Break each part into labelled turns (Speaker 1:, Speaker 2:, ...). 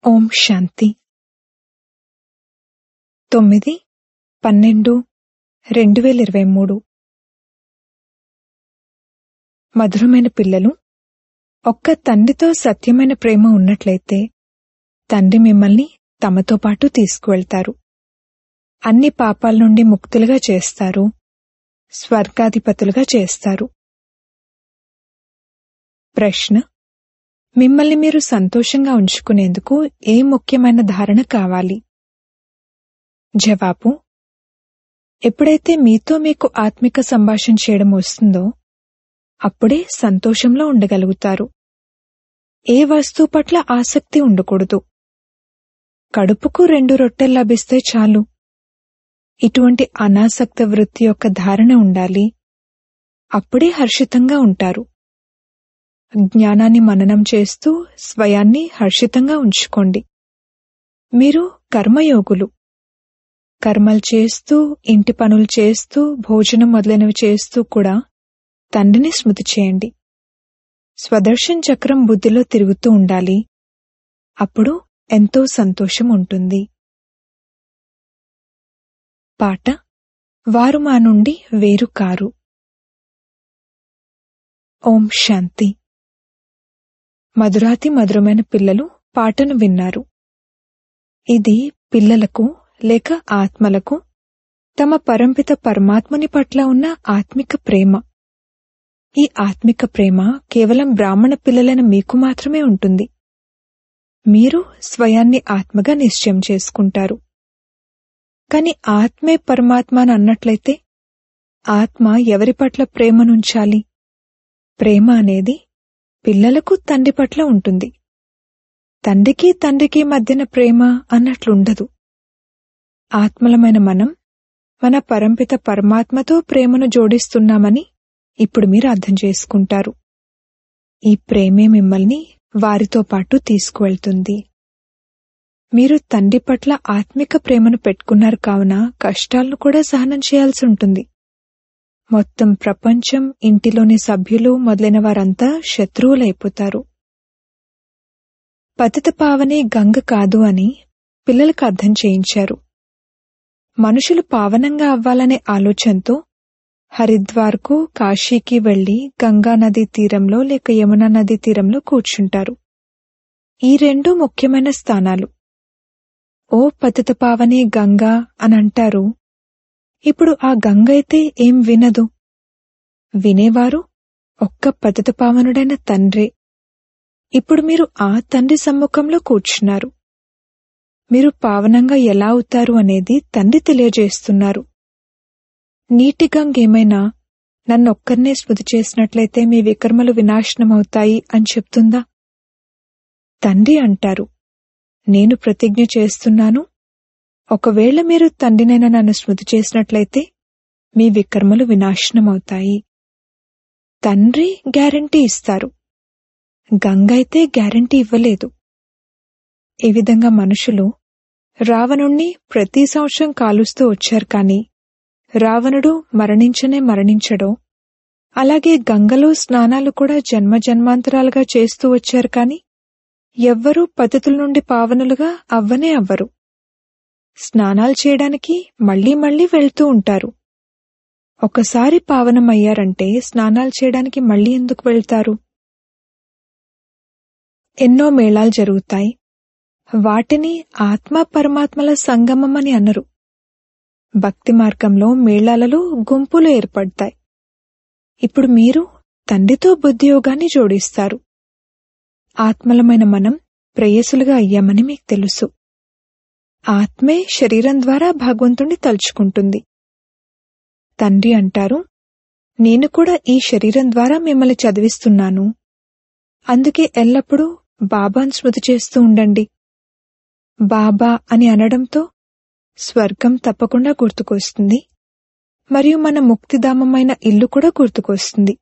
Speaker 1: ఓం శాంతి 9/12/2023 మధురమైన పిల్లలు, ఒక్క తండ్రితో సత్యమైన ప్రేమ ఉన్నట్లయితే తండ్రి మిమ్మల్ని తమతో పాటు తీసుకువెళ్తారు. అన్ని పాపాల నుండి ముక్తులుగా చేస్తారు, స్వర్గాధిపతులుగా చేస్తారు. ప్రశ్న: మిమ్మల్ని మీరు సంతోషంగా ఉంచుకునేందుకు ఏ ముఖ్యమైన ధారణ కావాలి? జవాబు: ఎప్పుడైతే మీతో మీకు ఆత్మిక సంభాషణ చేయడం వస్తుందో అప్పుడే సంతోషంలో ఉండగలుగుతారు. ఏ వస్తువు పట్ల ఆసక్తి ఉండకూడదు. కడుపుకు 2 రొట్టెలు లభిస్తే చాలు. ఇటువంటి అనాసక్త వృత్తి యొక్క ధారణ ఉండాలి. అప్పుడే హర్షితంగా ఉంటారు. జ్ఞానాన్ని మననం చేస్తూ స్వయాన్ని హర్షితంగా ఉంచుకోండి. మీరు కర్మయోగులు. కర్మలు చేస్తూ, ఇంటి పనులు చేస్తూ, భోజనం మొదలైనవి చేస్తూ కూడా తండ్రిని స్మృతి చేయండి. స్వదర్శన్ చక్రం బుద్ధిలో తిరుగుతూ ఉండాలి. అప్పుడు ఎంతో సంతోషం ఉంటుంది. పాట: వారు మా నుండి వేరు కారు. ఓం శాంతి. మధురాతి మధురమైన పిల్లలు పాటను విన్నారు. ఇది పిల్లలకు లేక ఆత్మలకు తమ పరంపిత పరమాత్ముని పట్ల ఉన్న ఆత్మిక ప్రేమ. ఈ ఆత్మిక ప్రేమ కేవలం బ్రాహ్మణ పిల్లలైన మీకు మాత్రమే ఉంటుంది. మీరు స్వయాన్ని ఆత్మగా నిశ్చయం చేసుకుంటారు. కాని ఆత్మే పరమాత్మ అని అన్నట్లయితే ఆత్మ ఎవరి పట్ల ప్రేమనుంచాలి? ప్రేమ అనేది పిల్లలకు తండ్రి పట్ల ఉంటుంది. తండ్రికి మధ్యన ప్రేమ అన్నట్లుండదు. ఆత్మలమైన మనం మన పరంపిత పరమాత్మతో ప్రేమను జోడిస్తున్నామని ఇప్పుడు మీరు అర్థం చేసుకుంటారు. ఈ ప్రేమే మిమ్మల్ని వారితో పాటు తీసుకువెళ్తుంది. మీరు తండ్రి పట్ల ఆత్మిక ప్రేమను పెట్టుకున్నారు కావున కష్టాలను కూడా సహనం చేయాల్సి ఉంటుంది. మొత్తం ప్రపంచం, ఇంటిలోని సభ్యులు మొదలైన వారంతా శత్రువులైపోతారు. పతిత పావని గంగ కాదు అని పిల్లలకు అర్థం చేయించారు. మనుషులు పావనంగా అవ్వాలనే ఆలోచనతో హరిద్వార్కు, కాశీకి వెళ్లి గంగా నదీ తీరంలో లేక యమునా నదీ తీరంలో కూర్చుంటారు. ఈ 2 ముఖ్యమైన స్థానాలు. ఓ పతిత పావని గంగా అని అంటారు. ఇప్పుడు ఆ గంగ అయితే ఏం వినదు. వినేవారు ఒక్క పతిత పావనుడైన తండ్రే. ఇప్పుడు మీరు ఆ తండ్రి సమ్ముఖంలో కూర్చున్నారు. మీరు పావనంగా ఎలా అవుతారు అనేది తండ్రి తెలియజేస్తున్నారు. నీటి గంగ ఏమైనా నన్నొక్కర్నే స్మృతి చేసినట్లయితే మీ వికర్మలు వినాశనమవుతాయి అని చెప్తుందా? తండ్రి అంటారు, నేను ప్రతిజ్ఞ చేస్తున్నాను, ఒకవేళ మీరు తండ్రినైనా నన్ను స్మృతి చేసినట్లయితే మీ వికర్మలు వినాశనమవుతాయి. తండ్రి గ్యారంటీ ఇస్తారు, గంగ అయితే గ్యారంటీ ఇవ్వలేదు. ఈ విధంగా మనుషులు రావణుణ్ణి ప్రతి సంవత్సరం కాలుస్తూ వచ్చారు. కాని రావణుడు మరణించడో, అలాగే గంగలో స్నానాలు కూడా జన్మజన్మాంతరాలుగా చేస్తూ వచ్చారు. కాని ఎవ్వరూ పతితుల నుండి పావనులుగా అవ్వరు. స్నానాలు చేయడానికి మళ్లీ వెళ్తూ ఉంటారు. ఒకసారి పావనమయ్యారంటే స్నానాలు చేయడానికి మళ్లీ ఎందుకు వెళ్తారు? ఎన్నో మేళాలు జరుగుతాయి. వాటిని ఆత్మ పరమాత్మల సంగమం అని అనరు. భక్తి మార్గంలో మేళాలలో గుంపులు ఏర్పడతాయి. ఇప్పుడు మీరు తండ్రితో బుద్ధియోగాన్ని జోడిస్తారు. ఆత్మలమైన మనం ప్రేయసులుగా అయ్యామని మీకు తెలుసు. ఆత్మే శరీరం ద్వారా భగవంతుణ్ణి తలుచుకుంటుంది. తండ్రి అంటారు, నేను కూడా ఈ శరీరం ద్వారా మిమ్మల్ని చదివిస్తున్నాను. అందుకే ఎల్లప్పుడూ బాబాను స్మృతి చేస్తూ ఉండండి. బాబా అని అనడంతో స్వర్గం తప్పకుండా గుర్తుకొస్తుంది. మరియు మన ముక్తిధామమైన ఇల్లు కూడా గుర్తుకొస్తుంది.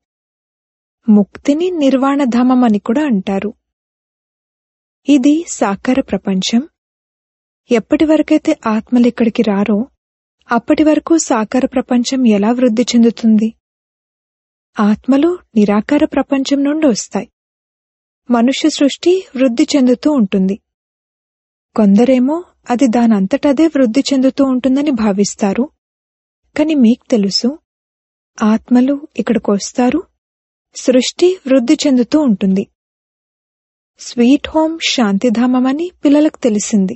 Speaker 1: ముక్తిని నిర్వాణధామం అని కూడా అంటారు. ఇది సాకార ప్రపంచం. ఎప్పటి వరకైతే ఆత్మలు ఇక్కడికి రారో అప్పటి వరకు సాకార ప్రపంచం ఎలా వృద్ధి చెందుతుంది? ఆత్మలు నిరాకార ప్రపంచం నుండి వస్తాయి. మనుష్య సృష్టి వృద్ధి చెందుతూ ఉంటుంది. కొందరేమో అది దానంతటదే వృద్ధి చెందుతూ ఉంటుందని భావిస్తారు. కాని మీకు తెలుసు, ఆత్మలు ఇక్కడికొస్తారు, సృష్టి వృద్ధి చెందుతూ ఉంటుంది. స్వీట్ హోమ్ శాంతిధామమని పిల్లలకు తెలిసింది.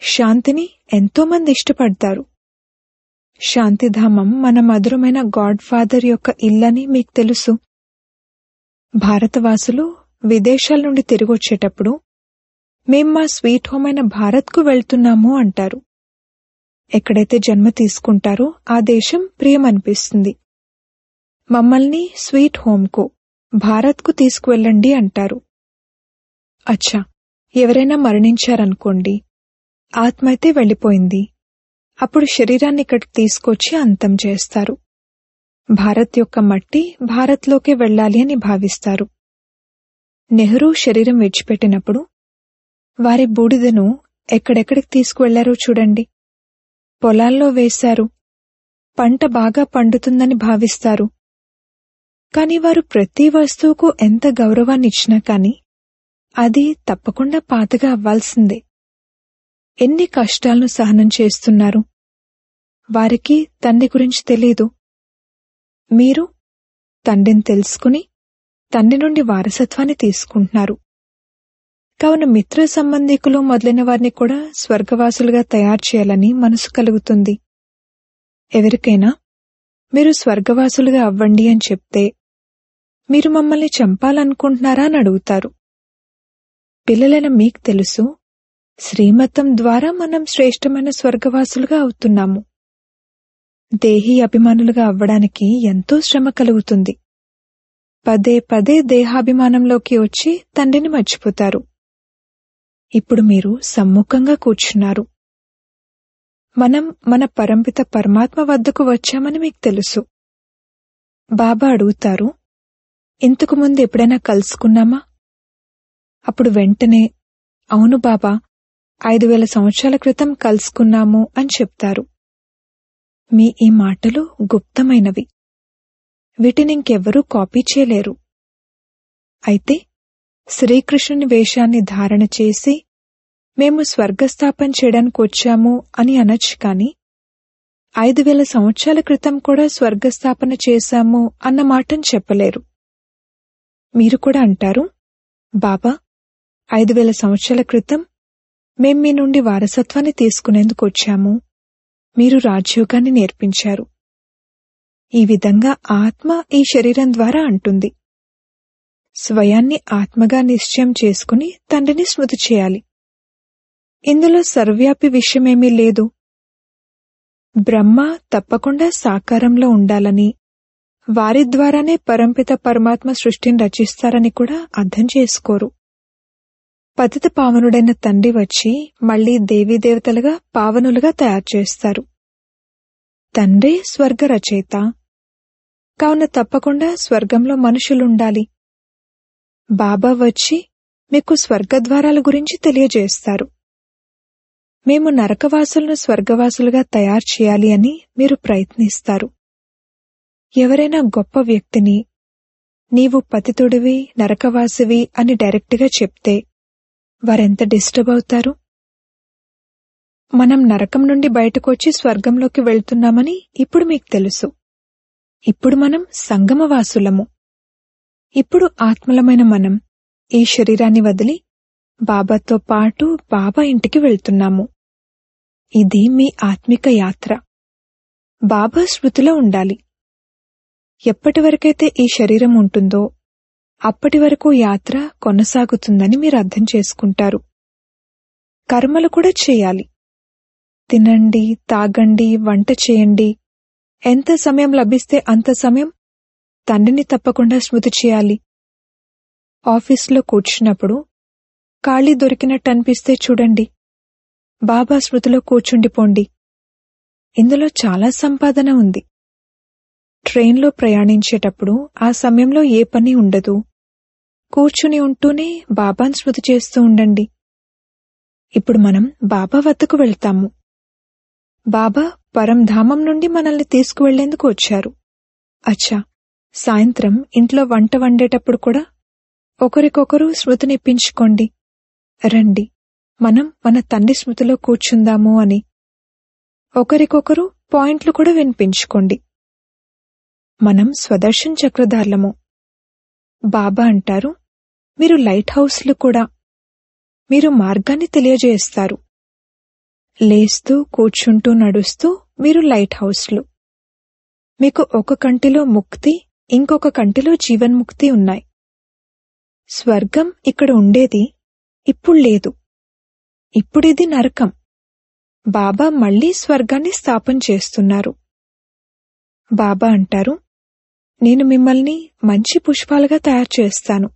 Speaker 1: శాంతిని ఎంతోమంది ఇష్టపడతారు. శాంతిధామం మన మధురమైన గాడ్ ఫాదర్ యొక్క ఇల్లని మీకు తెలుసు. భారతవాసులు విదేశాల నుండి తిరిగొచ్చేటప్పుడు మేం మా స్వీట్ హోమ్ అయిన భారత్కు వెళ్తున్నాము అంటారు. ఎక్కడైతే జన్మ తీసుకుంటారో ఆ దేశం ప్రియమనిపిస్తుంది. మమ్మల్ని స్వీట్ హోమ్కు, భారత్కు తీసుకువెళ్ళండి అంటారు. అచ్చా, ఎవరైనా మరణించారనుకోండి, ఆత్మ అయితే వెళ్ళిపోయింది. అప్పుడు శరీరాన్ని ఇక్కడికి తీసుకొచ్చి అంతం చేస్తారు. భారత్ యొక్క మట్టి భారత్లోకే వెళ్లాలి అని భావిస్తారు. నెహ్రూ శరీరం విడిచిపెట్టినప్పుడు వారి బూడిదను ఎక్కడెక్కడికి తీసుకువెళ్లారో చూడండి. పొలాల్లో వేశారు. పంట బాగా పండుతుందని భావిస్తారు. కాని వారు ప్రతి వస్తువుకు ఎంత గౌరవాన్నిచ్చినా కాని అది తప్పకుండా పాతగా అవ్వాల్సిందే. ఎన్ని కష్టాలను సహనం చేస్తున్నారు. వారికి తండ్రి గురించి తెలీదు. మీరు తండ్రిని తెలుసుకుని తండ్రి నుండి వారసత్వాన్ని తీసుకుంటున్నారు. కావున మిత్ర సంబంధికులు మొదలైన వారిని కూడా స్వర్గవాసులుగా తయారు చేయాలని మనసు కలుగుతుంది. ఎవరికైనా మీరు స్వర్గవాసులుగా అవ్వండి అని చెప్తే, మీరు మమ్మల్ని చంపాలనుకుంటున్నారా అని అడుగుతారు. పిల్లలైన మీకు తెలుసు, శ్రీమతం ద్వారా మనం శ్రేష్టమైన స్వర్గవాసులుగా అవుతున్నాము. దేహీ అభిమానులుగా అవ్వడానికి ఎంతో శ్రమ కలుగుతుంది. పదే పదే దేహాభిమానంలోకి వచ్చి తండ్రిని మర్చిపోతారు. ఇప్పుడు మీరు సమ్ముఖంగా కూర్చున్నారు. మనం మన పరంపిత పరమాత్మ వద్దకు వచ్చామని మీకు తెలుసు. బాబా అడుగుతారు, ఇంతకు ముందు ఎప్పుడైనా కలుసుకున్నామా? అప్పుడు వెంటనే, అవును బాబా, 5000 సంవత్సరాల క్రితం కలుసుకున్నాము అని చెప్తారు. మీ ఈ మాటలు గుప్తమైనవి. వీటినింకెవ్వరూ కాపీ చేయలేరు. అయితే శ్రీకృష్ణుని వేషాన్ని ధారణ చేసి మేము స్వర్గస్థాపన చేయడానికి వచ్చాము అని అనొచ్చు కాని 5000 సంవత్సరాల క్రితం కూడా స్వర్గస్థాపన చేశాము అన్న మాటను చెప్పలేరు. మీరు కూడా అంటారు, బాబా, 5000 సంవత్సరాల క్రితం మేం మీ నుండి వారసత్వాన్ని తీసుకునేందుకు వచ్చాము. మీరు రాజయోగాన్ని నేర్పించారు. ఈ విధంగా ఆత్మ ఈ శరీరం ద్వారా అంటుంది. స్వయాన్ని ఆత్మగా నిశ్చయం చేసుకుని తండ్రిని స్మృతి చేయాలి. ఇందులో సర్వవ్యాపి విషయమేమీ లేదు. బ్రహ్మ తప్పకుండా సాకారంలో ఉండాలని, వారి ద్వారానే పరంపిత పరమాత్మ సృష్టిని రచిస్తారని కూడా అర్థం చేసుకోరు. పతిత పావనుడైన తండ్రి వచ్చి మళ్లీ దేవీదేవతలుగా పావనులుగా తయారు చేస్తారు. తండ్రే స్వర్గ రచయిత. కావున తప్పకుండా స్వర్గంలో మనుషులుండాలి. బాబా వచ్చి మీకు స్వర్గద్వారాల గురించి తెలియజేస్తారు. మేము నరకవాసులను స్వర్గవాసులుగా తయారు చేయాలి అని మీరు ప్రయత్నిస్తారు. ఎవరైనా గొప్ప వ్యక్తిని నీవు పతితుడివి, నరకవాసివి అని డైరెక్ట్గా చెప్తే వారెంత డిస్టర్బ్ అవుతారు. మనం నరకం నుండి బయటకొచ్చి స్వర్గంలోకి వెళ్తున్నామని ఇప్పుడు మీకు తెలుసు. ఇప్పుడు మనం సంగమవాసులము. ఇప్పుడు ఆత్మలమైన మనం ఈ శరీరాన్ని వదిలి బాబాతో పాటు బాబా ఇంటికి వెళ్తున్నాము. ఇది మీ ఆత్మిక యాత్ర. బాబా స్మృతిలో ఉండాలి. ఎప్పటివరకైతే ఈ శరీరం ఉంటుందో అప్పటి వరకు యాత్ర కొనసాగుతుందని మీరు అర్థం చేసుకుంటారు. కర్మలు కూడా చేయాలి. తినండి, తాగండి, వంట చేయండి. ఎంత సమయం లభిస్తే అంత సమయం తండ్రిని తప్పకుండా స్మృతి చేయాలి. ఆఫీసులో కూర్చున్నప్పుడు ఖాళీ దొరికినట్టు అనిపిస్తే చూడండి, బాబా స్మృతిలో కూర్చుండిపోండి. ఇందులో చాలా సంపాదన ఉంది. ట్రైన్లో ప్రయాణించేటప్పుడు ఆ సమయంలో ఏ పని ఉండదు. కూర్చుని ఉంటూనే బాబాను స్మృతి చేస్తూ ఉండండి. ఇప్పుడు మనం బాబా వద్దకు వెళ్తాము. బాబా పరంధామం నుండి మనల్ని తీసుకువెళ్లేందుకు వచ్చారు. అచ్చా, సాయంత్రం ఇంట్లో వంట వండేటప్పుడు కూడా ఒకరికొకరు స్మృతినిప్పించుకోండి. రండి, మనం మన తండ్రి స్మృతిలో కూర్చుందాము అని. ఒకరికొకరు పాయింట్లు కూడా వినిపించుకోండి. మనం స్వదర్శన్ చక్రధార్లము. బాబా అంటారు, మీరు లైట్ హౌస్లు కూడా. మీరు మార్గాన్ని తెలియజేస్తారు. లేస్తూ కూర్చుంటూ నడుస్తూ మీరు లైట్ హౌస్లు. మీకు ఒక కంటిలో ముక్తి, ఇంకొక కంటిలో జీవన్ముక్తి ఉన్నాయి. స్వర్గం ఇక్కడ ఉండేది, ఇప్పుడు లేదు. ఇప్పుడిది నరకం. బాబా మళ్లీ స్వర్గాన్ని స్థాపన చేస్తున్నారు. బాబా అంటారు, నేను మిమ్మల్ని మంచి పుష్పాలుగా తయారు చేస్తాను.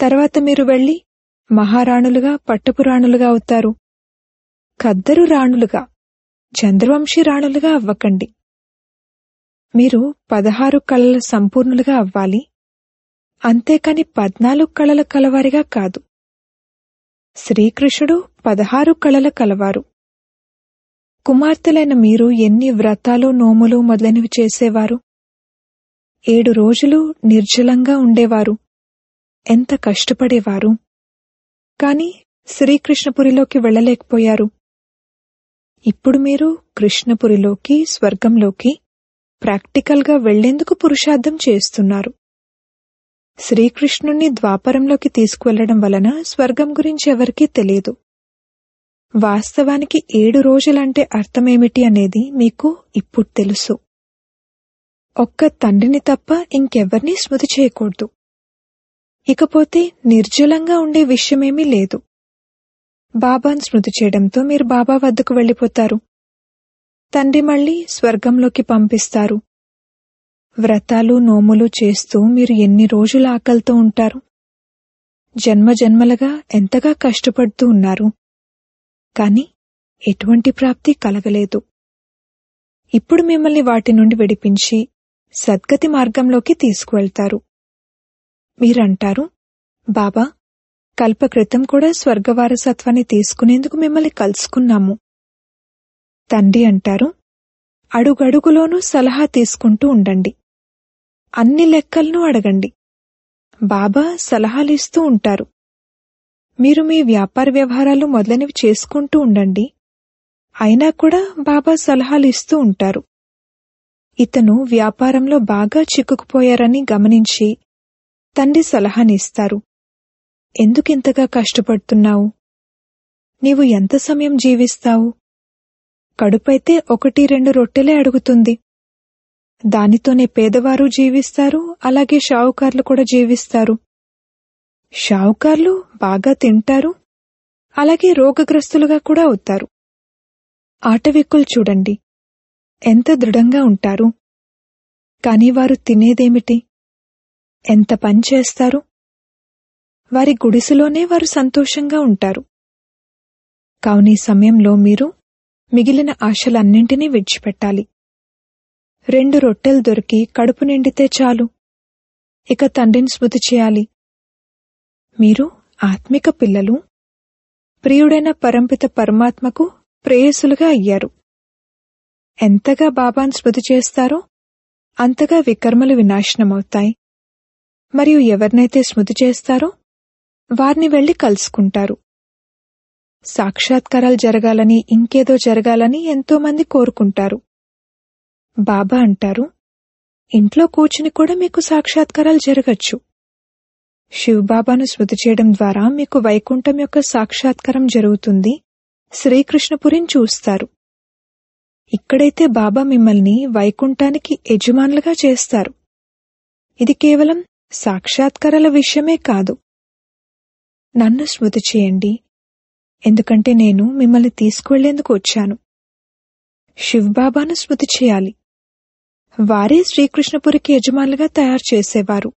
Speaker 1: తర్వాత మీరు వెళ్లి మహారాణులుగా, పట్టపురాణులుగా అవుతారు. ఖద్దరు రాణులుగా, చంద్రవంశీ రాణులుగా అవ్వకండి. మీరు 16 కళల సంపూర్ణులుగా అవ్వాలి, అంతేకాని 14 కళల కలవారిగా కాదు. శ్రీకృష్ణుడు 16 కళల కలవారు. కుమార్తెలైన మీరు ఎన్ని వ్రతాలు, నోములు మొదలైనవి చేసేవారు? 7 రోజులు నిర్జలంగా ఉండేవారు. ఎంత కష్టపడేవారు. కాని శ్రీకృష్ణపురిలోకి వెళ్లలేకపోయారు. ఇప్పుడు మీరు కృష్ణపురిలోకి, స్వర్గంలోకి ప్రాక్టికల్గా వెళ్లేందుకు పురుషార్థం చేస్తున్నారు. శ్రీకృష్ణుణ్ణి ద్వాపరంలోకి తీసుకువెళ్లడం వలన స్వర్గం గురించి ఎవరికీ తెలియదు. వాస్తవానికి 7 రోజులంటే అర్థమేమిటి అనేది మీకు ఇప్పుడు తెలుసు. ఒక్క తండ్రిని తప్ప ఇంకెవ్వర్నీ స్మృతి చేయకూడదు. ఇకపోతే నిర్జలంగా ఉండే విషయమేమీ లేదు. బాబాను స్మృతి చేయడంతో మీరు బాబా వద్దకు వెళ్లిపోతారు. తండ్రి మళ్లీ స్వర్గంలోకి పంపిస్తారు. వ్రతాలు, నోములు చేస్తూ మీరు ఎన్ని రోజులు ఆకలితో ఉంటారు? జన్మజన్మలుగా ఎంతగా కష్టపడుతూ ఉన్నారు. కాని ఎటువంటి ప్రాప్తి కలగలేదు. ఇప్పుడు మిమ్మల్ని వాటి నుండి విడిపించి సద్గతి మార్గంలోకి తీసుకువెళ్తారు. మీరంటారు, బాబా, కల్పక్రితం కూడా స్వర్గవారసత్వాన్ని తీసుకునేందుకు మిమ్మల్ని కలుసుకున్నాము. తండ్రి అంటారు, అడుగడుగులోనూ సలహా తీసుకుంటూ ఉండండి. అన్ని లెక్కలను అడగండి. బాబా సలహాలిస్తూ ఉంటారు. మీరు మీ వ్యాపార వ్యవహారాలు మొదలైనవి చేసుకుంటూ ఉండండి. అయినా కూడా బాబా సలహాలిస్తూ ఉంటారు. ఇతను వ్యాపారంలో బాగా చిక్కుకుపోయారని గమనించి తండ్రి సలహానిస్తారు. ఎందుకింతగా కష్టపడుతున్నావు? నీవు ఎంత సమయం జీవిస్తావు? కడుపైతే 1-2 రొట్టెలే అడుగుతుంది. దానితోనే పేదవారు జీవిస్తారు, అలాగే షావుకార్లు కూడా జీవిస్తారు. షావుకార్లు బాగా తింటారు, అలాగే రోగగ్రస్తులుగా కూడా అవుతారు. ఆటవిక్కులు చూడండి, ఎంత దృఢంగా ఉంటారు. కాని వారు తినేదేమిటి? ఎంత పని చేస్తారు? వారి గుడిసెలోనే వారు సంతోషంగా ఉంటారు. కావున ఈ సమయంలో మీరు మిగిలిన ఆశలన్నింటినీ విడిచిపెట్టాలి. 2 రొట్టెలు దొరికి కడుపు నిండితే చాలు. ఇక తండ్రిని స్మృతి చేయాలి. మీరు ఆత్మిక పిల్లలు, ప్రియుడైన పరంపిత పరమాత్మకు ప్రేయసులుగా అయ్యారు. ఎంతగా బాబాను స్మృతి చేస్తారో అంతగా వికర్మలు వినాశనమవుతాయి. మరియు ఎవరినైతే స్మృతి చేస్తారో వారిని వెళ్లి కలుసుకుంటారు. సాక్షాత్కారాలు జరగాలని, ఇంకేదో జరగాలని ఎంతోమంది కోరుకుంటారు. బాబా అంటారు, ఇంట్లో కూర్చుని కూడా మీకు సాక్షాత్కారాలు జరగచ్చు. శివబాబాను స్మృతి చేయడం ద్వారా మీకు వైకుంఠం యొక్క సాక్షాత్కారం జరుగుతుంది. శ్రీకృష్ణపురిని చూస్తారు. ఇక్కడైతే బాబా మిమ్మల్ని వైకుంఠానికి యజమానులుగా చేస్తారు. ఇది కేవలం సాక్షాత్కారాల విషయమే కాదు. నన్ను స్మృతి చేయండి, ఎందుకంటే నేను మిమ్మల్ని తీసుకువెళ్లేందుకు వచ్చాను. శివబాబాను స్మృతి చేయాలి. వారే శ్రీకృష్ణపురికి యజమానులుగా తయారు చేసేవారు.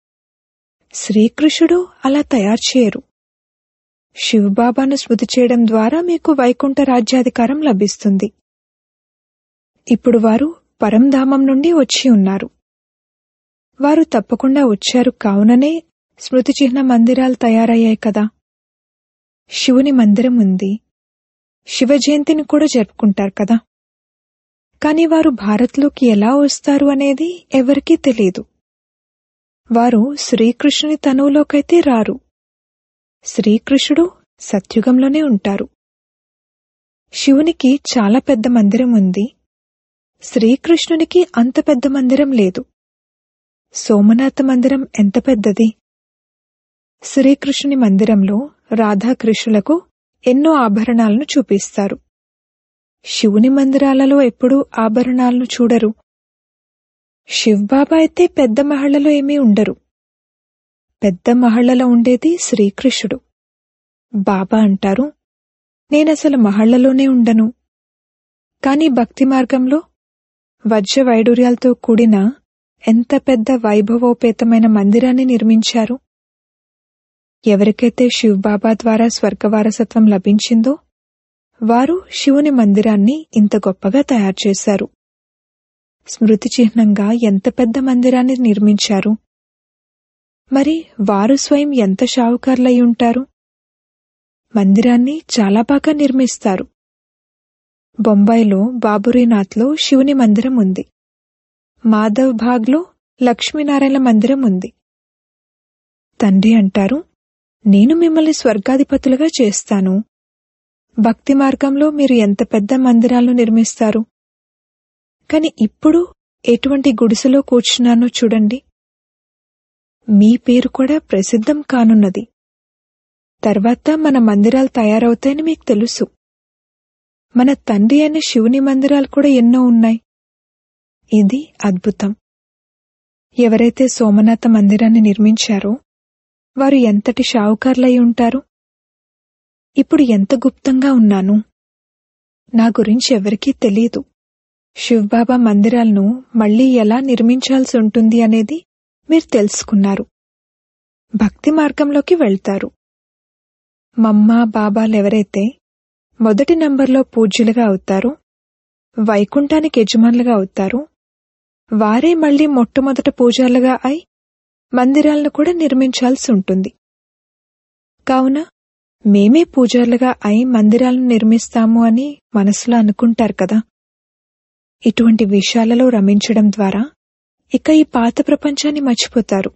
Speaker 1: శ్రీకృష్ణుడు అలా తయారు చేయరు. శివబాబాను స్మృతి చేయడం ద్వారా మీకు వైకుంఠ రాజ్యాధికారం లభిస్తుంది. ఇప్పుడు వారు పరంధామం నుండి వచ్చి ఉన్నారు. వారు తప్పకుండా వచ్చారు కావుననే స్మృతి చిహ్న మందిరాలు తయారయ్యాయి కదా. శివుని మందిరం ఉంది. శివ జయంతిని కూడా జరుపుకుంటారు కదా. కాని వారు భారత్లోకి ఎలా వస్తారు అనేది ఎవరికీ తెలియదు. వారు శ్రీకృష్ణుని తనువులోకైతే రారు. శ్రీకృష్ణుడు సత్యుగంలోనే ఉంటారు. శివునికి చాలా పెద్ద మందిరం ఉంది. శ్రీకృష్ణునికి అంత పెద్ద మందిరం లేదు. సోమనాథ మందిరం ఎంత పెద్దది! శ్రీకృష్ణుని మందిరంలో రాధాకృష్ణులకు ఎన్నో ఆభరణాలను చూపిస్తారు. శివుని మందిరాలలో ఎప్పుడూ ఆభరణాలను చూడరు. శివ్బాబా అయితే పెద్ద మహళ్లలో ఏమీ ఉండరు. పెద్ద మహళ్లలో ఉండేది శ్రీకృష్ణుడు. బాబా అంటారు, నేనసలు మహళ్లలోనే ఉండను. కాని భక్తి మార్గంలో వజ్ర వైడూర్యాలతో కూడిన ఎంత పెద్ద వైభవోపేతమైన మందిరాన్ని నిర్మించారు. ఎవరికైతే శివబాబా ద్వారా స్వర్గవారసత్వం లభించిందో వారు శివుని మందిరాన్ని ఇంత గొప్పగా తయారుచేశారు. స్మృతి చిహ్నంగా ఎంత పెద్ద మందిరాన్ని నిర్మించారు. మరి వారు స్వయం ఎంత షావుకారులై ఉంటారు. మందిరాన్ని చాలా బాగా నిర్మిస్తారు. బొంబాయిలో బాబురీనాథ్లో శివుని మందిరం ఉంది. మాధవ్ భాగ్లో లక్ష్మీనారాయణ మందిరం ఉంది. తండ్రి అంటారు, నేను మిమ్మల్ని స్వర్గాధిపతులుగా చేస్తాను. భక్తి మార్గంలో మీరు ఎంత పెద్ద మందిరాలను నిర్మిస్తారు. కాని ఇప్పుడు ఎటువంటి గుడిసెలో కూర్చున్నానో చూడండి. మీ పేరు కూడా ప్రసిద్ధం కానున్నది. తర్వాత మన మందిరాలు తయారవుతాయని మీకు తెలుసు. మన తండ్రి అయిన శివుని మందిరాలు కూడా ఎన్నో ఉన్నాయి. ఇది అద్భుతం. ఎవరైతే సోమనాథ మందిరాన్ని నిర్మించారో వారు ఎంతటి షావుకారులై ఉంటారు. ఇప్పుడు ఎంత గుప్తంగా ఉన్నాను. నా గురించి ఎవరికీ తెలీదు. శివబాబా మందిరాలను మళ్లీ ఎలా నిర్మించాల్సి ఉంటుంది అనేది మీరు తెలుసుకున్నారు. భక్తి మార్గంలోకి వెళ్తారు. మమ్మ బాబాలెవరైతే మొదటి నంబర్లో పూజ్యులుగా అవుతారో, వైకుంఠానికి యజమానులుగా అవుతారో, వారే మళ్లీ మొట్టమొదట పూజారులుగా అయి మందిరాలను కూడా నిర్మించాల్సి ఉంటుంది. కావున మేమే పూజారులుగా అయి మందిరాలను నిర్మిస్తాము అని మనసులో అనుకుంటారు కదా. ఇటువంటి విషయాలలో రమించడం ద్వారా ఇక ఈ పాత ప్రపంచాన్ని మర్చిపోతారు.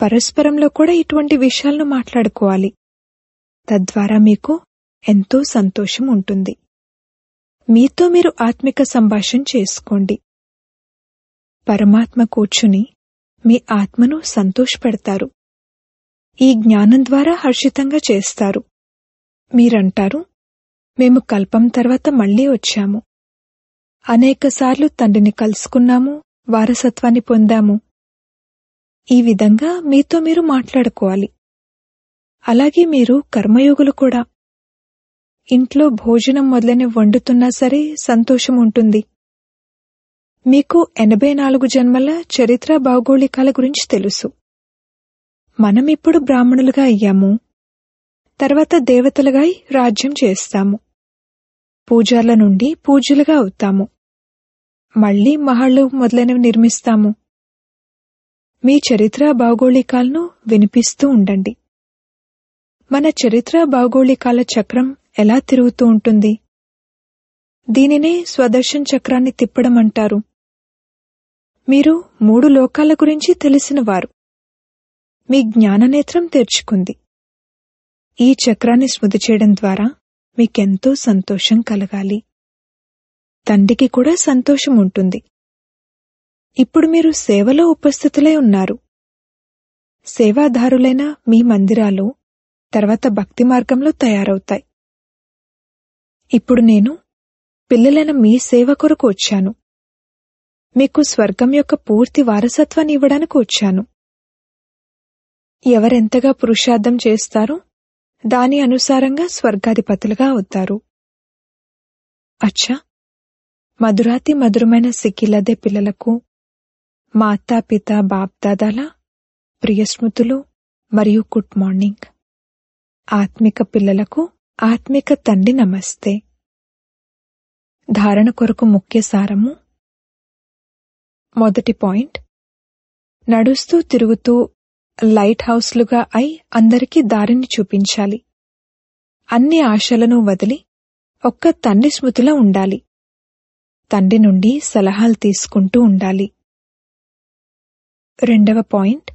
Speaker 1: పరస్పరంలో కూడా ఇటువంటి విషయాలను మాట్లాడుకోవాలి. తద్వారా మీకు ఎంతో సంతోషం ఉంటుంది. మీతో మీరు ఆత్మిక సంభాషణ చేసుకోండి. పరమాత్మ కూర్చుని మీ ఆత్మను సంతోషపెడతారు. ఈ జ్ఞానం ద్వారా హర్షితంగా చేస్తారు. మీరంటారు, మేము కల్పం తర్వాత మళ్లీ వచ్చాము. అనేకసార్లు తండ్రిని కలుసుకున్నాము, వారసత్వాన్ని పొందాము. ఈ విధంగా మీతో మీరు మాట్లాడుకోవాలి. అలాగే మీరు కర్మయోగులు కూడా. ఇంట్లో భోజనం మొదలైనవి వండుతున్నా సరే సంతోషం ఉంటుంది. మీకు 84 జన్మల చరిత్ర భౌగోళికాల గురించి తెలుసు. మనమిప్పుడు బ్రాహ్మణులుగా అయ్యాము. తర్వాత దేవతలుగా రాజ్యం చేస్తాము. పూజార్ల నుండి పూజ్యులుగా అవుతాము. మళ్లీ మహళ్ళు మొదలైనవి నిర్మిస్తాము. మీ చరిత్ర భౌగోళికాలను వినిపిస్తూ ఉండండి. మన చరిత్ర భౌగోళికాల చక్రం ఎలా తిరుగుతూ ఉంటుంది. దీనినే స్వదర్శన్ చక్రాన్ని తిప్పడం అంటారు. మీరు 3 లోకాల గురించి తెలిసినవారు. మీ జ్ఞాననేత్రం తెరుచుకుంది. ఈ చక్రాన్ని స్మృతి చేయడం ద్వారా మీకెంతో సంతోషం కలగాలి. తండ్రికి కూడా సంతోషం ఉంటుంది. ఇప్పుడు మీరు సేవలో ఉపస్థితులై ఉన్నారు. సేవాదారులైన మీ మందిరాలు తర్వాత భక్తి మార్గంలో తయారవుతాయి. ఇప్పుడు నేను పిల్లలైన మీ సేవ కొరకు వచ్చాను. మీకు స్వర్గం యొక్క పూర్తి వారసత్వాన్ని ఇవ్వడానికి వచ్చాను. ఎవరెంతగా పురుషార్థం చేస్తారో దాని అనుసారంగా స్వర్గాధిపతులుగా అవుతారు. అచ్చా, మధురాతి మధురమైన సిక్కిలదే పిల్లలకు మాతాపిత బాప్దాదాల ప్రియస్మృతులు మరియు గుడ్ మార్నింగ్. ఆత్మిక పిల్లలకు ఆత్మిక తండ్రి నమస్తే. ధారణ కొరకు ముఖ్య సారము. మొదటి పాయింట్, నడుస్తూ తిరుగుతూ లైట్ హౌస్లుగా అయి అందరికీ దారిని చూపించాలి. అన్ని ఆశలను వదిలి ఒక్క తండ్రి స్మృతిలో ఉండాలి. తండ్రి నుండి సలహాలు తీసుకుంటూ ఉండాలి. రెండవ పాయింట్,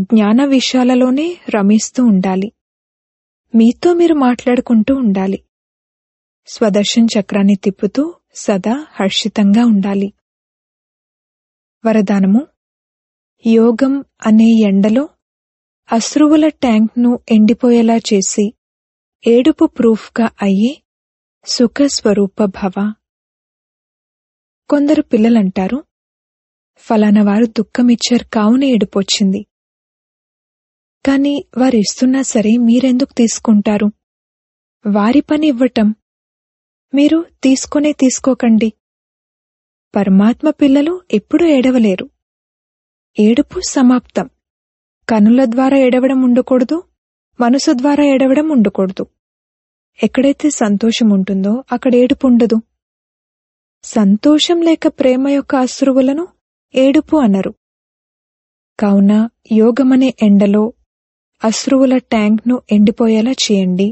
Speaker 1: జ్ఞాన విషయాలలోనే రమిస్తూ ఉండాలి. మీతో మీరు మాట్లాడుకుంటూ ఉండాలి. స్వదర్శన్ చక్రాన్ని తిప్పుతూ సదా హర్షితంగా ఉండాలి. వరదానము: యోగం అనే ఎండలో అశ్రువుల ట్యాంక్ను ఎండిపోయేలా చేసి ఏడుపు ప్రూఫ్గా అయ్యే సుఖస్వరూప భవ. కొందరు పిల్లలంటారు, ఫలానా వారు దుఃఖమిచ్చారు కావున ఏడుపొచ్చింది. కాని వారిస్తున్నా సరే మీరెందుకు తీసుకుంటారు? వారి పని ఇవ్వటం. మీరు తీసుకోకండి. పరమాత్మ పిల్లలు ఎప్పుడూ ఏడవలేరు. ఏడుపు సమాప్తం. కనుల ద్వారా ఏడవడం ఉండకూడదు, మనసు ద్వారా ఏడవడం ఉండకూడదు. ఎక్కడైతే సంతోషం ఉంటుందో అక్కడ ఏడుపు ఉండదు. సంతోషం లేక ప్రేమ యొక్క అశ్రువులను ఏడుపు అనరు. కావున యోగమనే ఎండలో అశ్రువుల ట్యాంక్ను ఎండిపోయేలా చేయండి.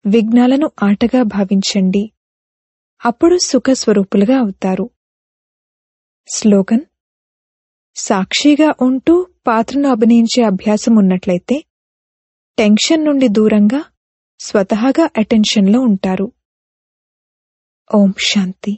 Speaker 1: విఘ్నాలను ఆటగా భావించండి. అప్పుడు సుఖస్వరూపులుగా అవుతారు. స్లోగన్: సాక్షిగా ఉంటూ పాత్రను అభినయించే అభ్యాసం ఉన్నట్లయితే టెన్షన్ నుండి దూరంగా స్వతహాగా అటెన్షన్లో ఉంటారు. ఓం శాంతి.